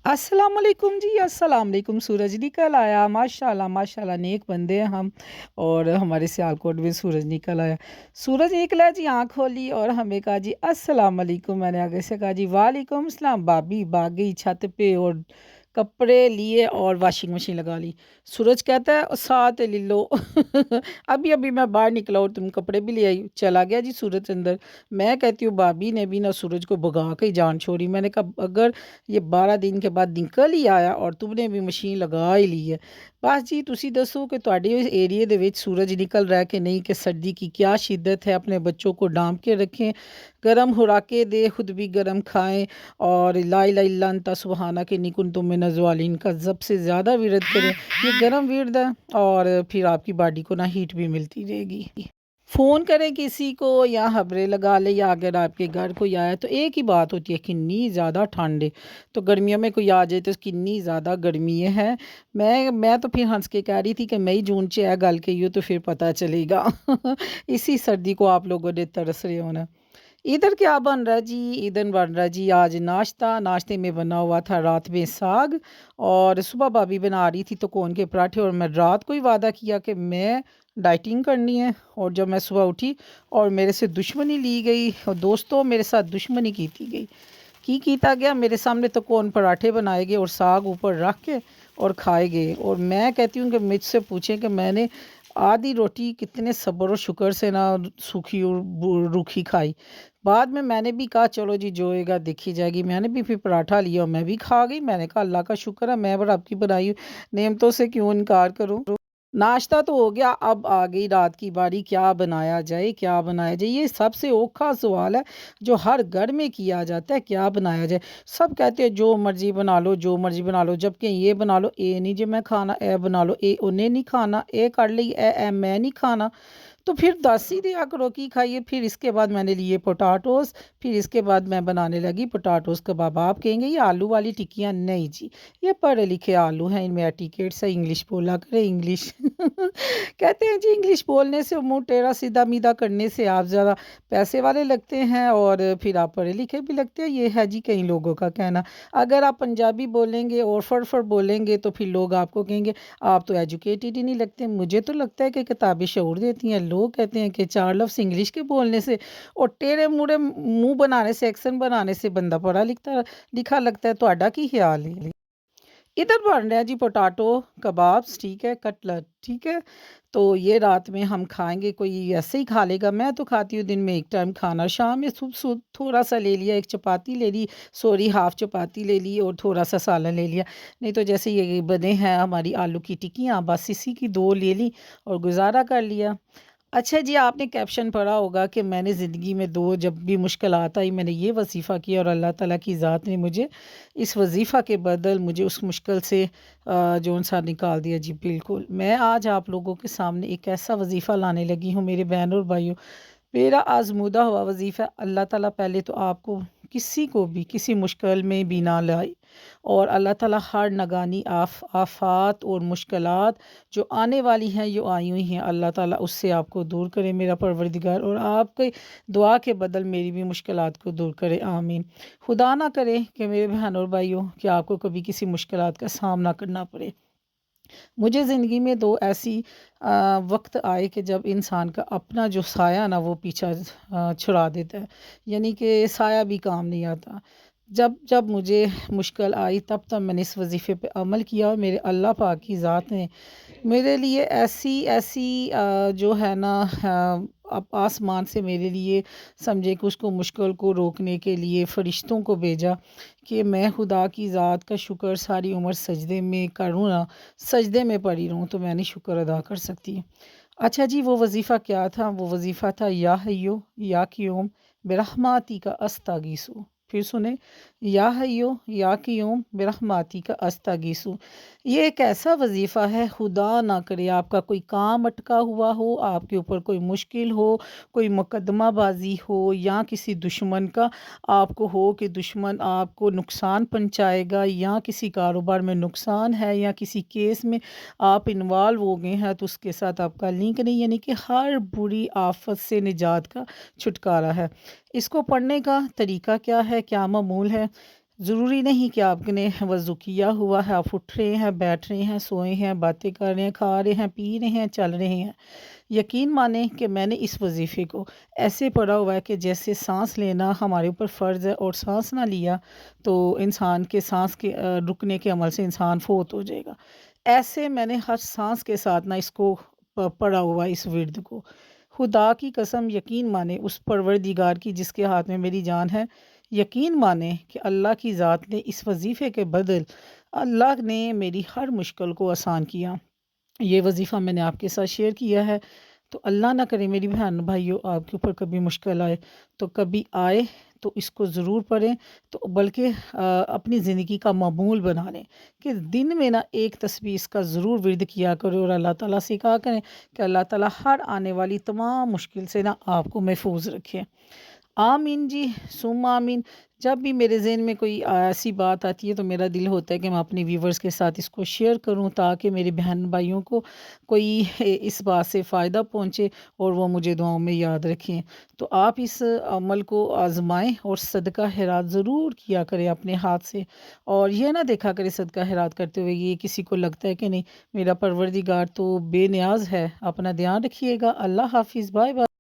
अस्सलाम वालेकुम जी, अस्सलाम वालेकुम। सूरज निकल आया माशाल्लाह माशाल्लाह, नेक बंदे हैं हम। और हमारे सियालकोट में सूरज निकल आया। सूरज निकला जी, आँख खोली और हमें कहा जी अस्सलाम वालेकुम। मैंने आगे से कहा जी वालेकुम सलाम। भाभी भाग गई छत पे और कपड़े लिए और वॉशिंग मशीन लगा ली। सूरज कहता है साथ ले लो। अभी अभी मैं बाहर निकला और तुम कपड़े भी ले आई। चला गया जी सूरज अंदर। मैं कहती हूँ भाभी ने भी ना सूरज को भगा के ही जान छोड़ी। मैंने कहा अगर ये 12 दिन के बाद निकल ही आया और तुमने भी मशीन लगा ही ली है। बस जी ਤੁਸੀਂ ਦੱਸੋ कि ਤੁਹਾਡੇ ਏਰੀਏ ਦੇ ਵਿੱਚ सूरज निकल रहा है कि नहीं, कि सर्दी की क्या शिद्दत है। अपने बच्चों को ढांप के रखें, गर्म खुराकें दे, खुद भी गर्म खाएं और ला इलाहा इल्ला अंता सुबहाना के निकुन तुम में नजवालिन का सबसे ज़्यादा विरद करें। ये गर्म विरद है और फिर आपकी बॉडी को ना हीट भी मिलती रहेगी। फ़ोन करें किसी को या खबरें लगा लें या अगर आपके घर कोई आया तो एक ही बात होती है, कितनी ज़्यादा ठंड है। तो गर्मियों में कोई आ जाए तो कितनी ज़्यादा गर्मी है। मैं तो फिर हंस के कह रही थी कि मई जून च है गल कही हो तो फिर पता चलेगा। इसी सर्दी को आप लोगों ने तरस रहे होना। इधर क्या बन रहा है जी, इधर बन रहा है जी आज नाश्ता। नाश्ते में बना हुआ था रात में साग और सुबह भाभी बना रही थी तो कौन के पराठे। और मैं रात को ही वादा किया कि मैं डाइटिंग करनी है। और जब मैं सुबह उठी और मेरे से दुश्मनी ली गई और दोस्तों मेरे साथ दुश्मनी की थी गई की कीता गया। मेरे सामने तो कौन पराठे बनाए गए और साग ऊपर रख के और खाए गए। और मैं कहती हूँ कि मुझसे पूछें कि मैंने आधी रोटी कितने सब्र और शुक्र से ना सूखी और रूखी खाई। बाद में मैंने भी कहा चलो जी जो होएगा देखी जाएगी। मैंने भी फिर पराठा लिया और मैं भी खा गई। मैंने कहा अल्लाह का शुक्र है, मैं रब की बनाई हुई नेमतों से क्यों इनकार करूं। नाश्ता तो हो गया, अब आ गई रात की बारी। क्या बनाया जाए क्या बनाया जाए, ये सबसे औखा सवाल है जो हर घर में किया जाता है। क्या बनाया जाए, सब कहते हैं जो मर्जी बना लो जो मर्जी बना लो, जबकि ये बना लो ए नहीं जे मैं खाना, ए बना लो ए उन्हें नहीं खाना, ए कर ली ए मैं नहीं खाना। तो फिर दस ही दिया करो की खाइए। फिर इसके बाद मैंने लिए पोटाटोज़। फिर इसके बाद मैं बनाने लगी पोटाटोज़ कबाब। आप कहेंगे ये आलू वाली टिक्कियाँ, नहीं जी, ये पढ़े लिखे आलू हैं, इनमें एटिकेट्स है, इंग्लिश बोला करें इंग्लिश। कहते हैं जी इंग्लिश बोलने से मुंह टेढ़ा सीधा मीधा करने से आप ज़्यादा पैसे वाले लगते हैं और फिर आप पढ़े लिखे भी लगते हैं। ये है जी कई लोगों का कहना। अगर आप पंजाबी बोलेंगे और फड़ बोलेंगे तो फिर लोग आपको कहेंगे आप तो एजुकेटेड ही नहीं लगते। मुझे तो लगता है कि किताबें शऊर देती हैं। लोग कहते हैं कि चार लफ्ज़ इंग्लिश के बोलने से और टेढ़े मुँहे मुँह बनाने से, एक्सेंट बनाने से बंदा पढ़ा लिखता लिखा लगता है। ਤੁਹਾਡਾ ਕੀ ख्याल है? इधर बन रहा है जी पोटाटो कबाब्स, ठीक है, कटलेट, ठीक है। तो ये रात में हम खाएँगे, कोई ऐसे ही खा लेगा। मैं तो खाती हूँ दिन में एक टाइम खाना, शाम में थोड़ा-सा ले लिया, एक चपाती ले ली, सॉरी हाफ़ चपाती ले ली और थोड़ा-सा सालन ले लिया। नहीं तो जैसे ये बने हैं हमारी आलू की टिक्कियाँ, बस इसी की 2 ले ली और गुज़ारा कर लिया। अच्छा जी, आपने कैप्शन पढ़ा होगा कि मैंने ज़िंदगी में 2 जब भी मुश्किलात आई मैंने ये वज़ीफ़ा किया और अल्लाह ताला की ज़ात ने मुझे इस वज़ीफ़ा के बदल मुझे उस मुश्किल से जौन-सा निकाल दिया। जी बिल्कुल, मैं आज आप लोगों के सामने एक ऐसा वज़ीफ़ा लाने लगी हूँ मेरे बहनों और भाइयों। मेरा आज़मूदा हुआ वज़ीफ़ा, अल्लाह ताला पहले तो आपको किसी को भी किसी मुश्किल में भी ना लाए और अल्लाह ताला हर नगानी आफ़ात और मुश्किलात जो आने वाली हैं, जो आई हुई हैं, अल्लाह ताला उससे आपको दूर करे मेरा परवरदिगार, और आपके दुआ के बदल मेरी भी मुश्किलात को दूर करे, आमीन। खुदा ना करे कि मेरे बहन और भाइयों कि आपको कभी किसी मुश्किलात का सामना करना पड़े। मुझे ज़िंदगी में 2 ऐसी वक़्त आए कि जब इंसान का अपना जो साया ना वो पीछा छुड़ा देता है, यानी कि साया भी काम नहीं आता। जब जब मुझे मुश्किल आई तब मैंने इस वज़ीफ़े पे अमल किया और मेरे अल्लाह पाक की ज़ात ने मेरे लिए ऐसी ऐसी जो है ना अब आसमान से मेरे लिए समझे कि उसको मुश्किल को रोकने के लिए फ़रिश्तों को भेजा कि मैं खुदा की ज़ात का शुक्र सारी उम्र सजदे में करूँ ना, सजदे में पड़ी रहूँ तो मैं नहीं शुक्र अदा कर सकती। अच्छा जी, वो वज़ीफ़ा क्या था? वो वज़ीफ़ा था या हय्यो या क़य्यूम बिरहमातिका अस्तगीसु। फिर सुने, या हय्यो या क़य्यूम बिरहमातिका अस्तगीसु। ये एक ऐसा वज़ीफ़ा है, खुदा ना करे आपका कोई काम अटका हुआ हो, आपके ऊपर कोई मुश्किल हो, कोई मुकद्दमाबाज़ी हो या किसी दुश्मन का आपको हो कि दुश्मन आपको नुकसान पहुँचाएगा या किसी कारोबार में नुकसान है या किसी केस में आप इन्वॉल्व हो गए हैं तो उसके साथ आपका लिंक नहीं, यानी कि हर बुरी आफ़त से निजात का छुटकारा है। इसको पढ़ने का तरीका क्या है, क्या मामूल है? ضروری نہیں کہ آپ نے وضو کیا ہوا ہے، آپ اٹھ رہے ہیں، بیٹھ رہے ہیں، سوئے ہیں، باتیں کر رہے ہیں، کھا رہے ہیں، پی رہے ہیں، چل رہے ہیں۔ یقین مانیں کہ میں نے اس وظیفے کو ایسے پڑھا ہوا ہے کہ جیسے سانس لینا ہمارے اوپر فرض ہے، اور سانس نہ لیا تو انسان کے سانس کے رکنے کے عمل سے انسان فوت ہو جائے گا۔ ایسے میں نے ہر سانس کے ساتھ اس کو پڑھا ہوا ہے، اس ورد کو۔ خدا کی قسم یقین مانیں اس پروردگار کی جس کے ہاتھ میں میری جان ہے، یقین مانیں کہ اللہ کی ذات نے اس وظیفے کے بدل اللہ نے میری ہر مشکل کو آسان کیا۔ یہ وظیفہ میں نے آپ کے ساتھ شیئر کیا ہے، تو اللہ نہ کرے میری بہن بھائیوں آپ کے اوپر کبھی مشکل آئے تو کبھی آئے تو اس کو ضرور پڑھیں، تو بلکہ اپنی زندگی کا معمول بنا لیں کہ دن میں ایک تسبیح اس کا ضرور ورد کیا کرے، اور اللہ تعالیٰ سے کہا کریں کہ اللہ تعالیٰ ہر آنے والی تمام مشکل سے آپ کو محفوظ رکھے۔ آمین جی، ثم آمین۔ جب بھی میرے ذہن میں کوئی ایسی بات آتی ہے تو میرا دل ہوتا ہے کہ میں اپنے ویورز کے ساتھ اس کو شیئر کروں، تاکہ میرے بہن بھائیوں کو کوئی اس بات سے فائدہ پہنچے اور وہ مجھے دعاؤں میں یاد رکھیں۔ تو آپ اس عمل کو آزمائیں اور صدقہ خیرات ضرور کیا کریں اپنے ہاتھ سے، اور یہ نہ دیکھا کرے صدقہ خیرات کرتے ہوئے یہ کسی کو لگتا ہے کہ نہیں میرا پروردگار تو بے نیاز ہے۔ اپنا دھیان رکھیے گا۔ اللہ حافظ، بائے بائے۔